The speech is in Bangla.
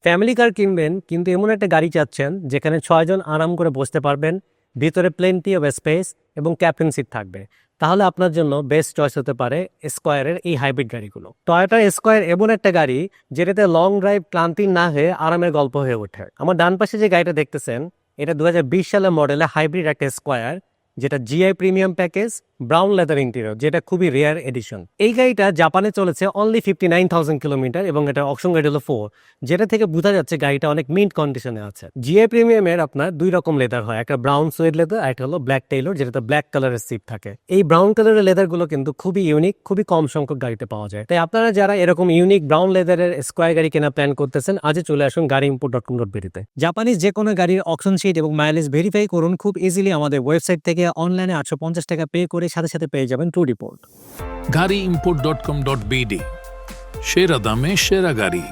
ফ্যামিলি কার কিনবেন কিন্তু এমন একটা গাড়ি চাচ্ছেন যেখানে 6 জন আরাম করে বসতে পারবেন, ভিতরে প্লেন্টি অফ স্পেস এবং ক্যাপ্টেন সিট থাকবে, তাহলে আপনার জন্য বেস্ট চয়েস হতে পারে স্কয়ারের এই হাইব্রিড গাড়িগুলো। টয়োটা স্কয়ার এমন একটা গাড়ি যেটাতে লং ড্রাইভ ক্লান্তি না হয়ে আরামের গল্প হয়ে ওঠে। আমার ডান পাশে যে গাড়িটা দেখতেছেন এটা 2020 সালের মডেলে হাইব্রিড একটা স্কয়ার, যেটা GI premium package, brown leather interior, যেটা খুবই রেয়ার এডিশন। এই গাড়িটা জাপানে চলেছে অনলি 59,000 কিলোমিটার এবং এটা অপশন গাড়ি হলো 4, যেটা থেকে বোঝা যাচ্ছে গাড়িটা অনেক মিন্ট কন্ডিশনে আছে। জিআই প্রিমিয়ামের আপনার দুই রকম লেদার হয়, একটা ব্রাউন সুয়েড লেদার আর একটা হলো ব্ল্যাক টেইলর, যেটাতে ব্ল্যাক কালারের সিট থাকে। এই ব্রাউন কালারের লেদার গুলো কিন্তু খুবই ইউনিক, খুবই কম সংখ্যক গাড়িতে পাওয়া যায়। তাই আপনারা যারা এরকম ইউনিক ব্রাউন লেদারের স্কয়ার গাড়ি কেনা প্ল্যান করতেছেন, আজই চলে আসুন gareimport.com.bd তে। জাপানিজ যে কোনো গাড়ির অকশন শিট এবং মাইলেজ ভেরিফাই করুন খুব ইজিলি আমাদের ওয়েবসাইট থেকে। অনলাইনে 850 টাকা পে করে সাথে সাথে পেয়ে যাবেন ট্রু রিপোর্ট। gareimport.com.bd সেরা দামে সেরা গাড়ি।